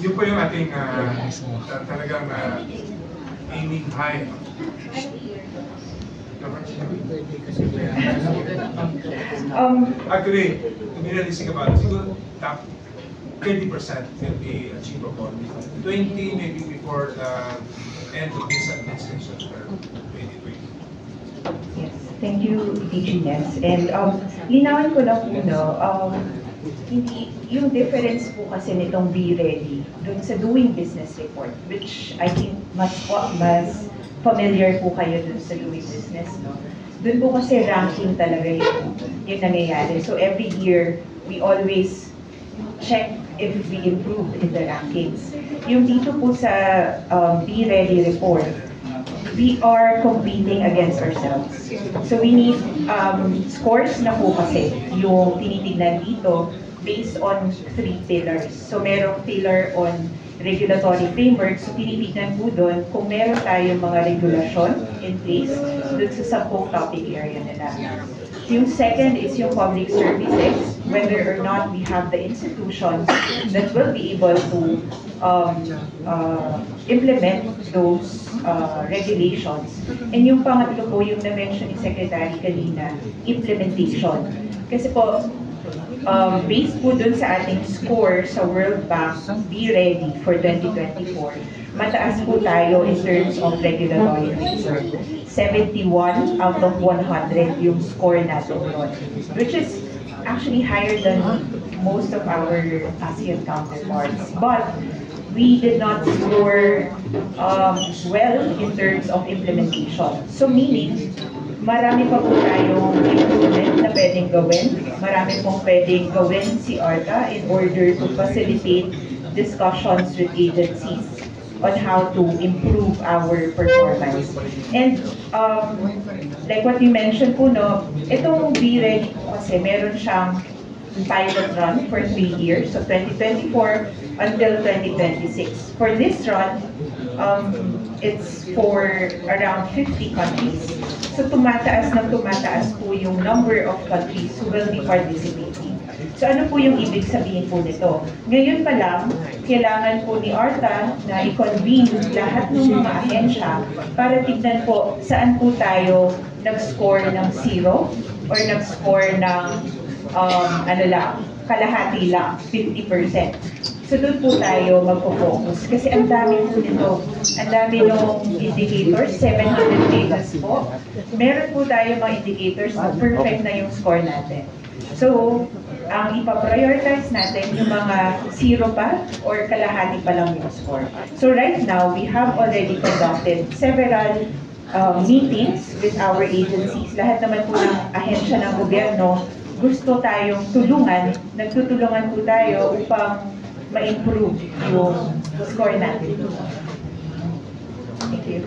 Yun po yung ating talagang aiming high. Actually, to be realistic about it, siguro top 20% will be achievable. 20 maybe before the end of this administration term, 2020. Yes, thank you, DG Ness. And linawin ko lang po, hindi, yung difference po kasi nitong Be Ready dun sa Doing Business report, which I think mas familiar po kayo dun sa Doing Business, no? Dun po kasi ranking talaga yung nangyayari. So every year, we always check if we improve in the rankings. Yung dito po sa Be Ready report, we are competing against ourselves. So we need scores na po kasi yung tinitignan dito based on 3 pillars. So merong pillar on regulatory framework. So tinitignan po doon kung meron tayong mga regulasyon in place doon sa 10 topic area nila. Yung second is yung public services, whether or not we have the institutions that will be able to implement those regulations. And yung pangatlo po, yung na-mention ni Secretary kanina, implementation. Kasi po, based po dun sa ating score sa World Bank, Be Ready for 2024, mataas po tayo in terms of regulatory framework. 71 out of 100 yung score natin doon, which is actually higher than most of our ASEAN counterparts. But we did not score well in terms of implementation. So meaning, marami pa po tayong improvement na pwedeng gawin. Marami pong pwedeng gawin si ARTA in order to facilitate discussions with agencies on how to improve our performance. And like what you mentioned po, no, itong Be Ready po kasi meron siyang pilot run for 3 years, so 2024 until 2026. For this run, it's for around 50 countries. So tumataas po yung number of countries who will be participating. So ano po yung ibig sabihin po nito? Ngayon pa lang, kailangan po ni ARTA na i-convene lahat ng mga ahensya para tignan po saan po tayo nag-score ng 0 or nag-score ng kalahati lang, 50%. So doon po tayo magpo-focus. Kasi ang dami po nito. Ang dami ng indicators, 700 pages po. Meron po tayo mga indicators na perfect na yung score natin. So, ang ipaprioritize natin yung mga 0 pa or kalahati pa lang yung score. So right now, we have already conducted several meetings with our agencies. Lahat naman po ng ahensya ng gobyerno gusto tayong tulungan, nagtutulungan po tayo upang ma-improve yung score natin. Thank you.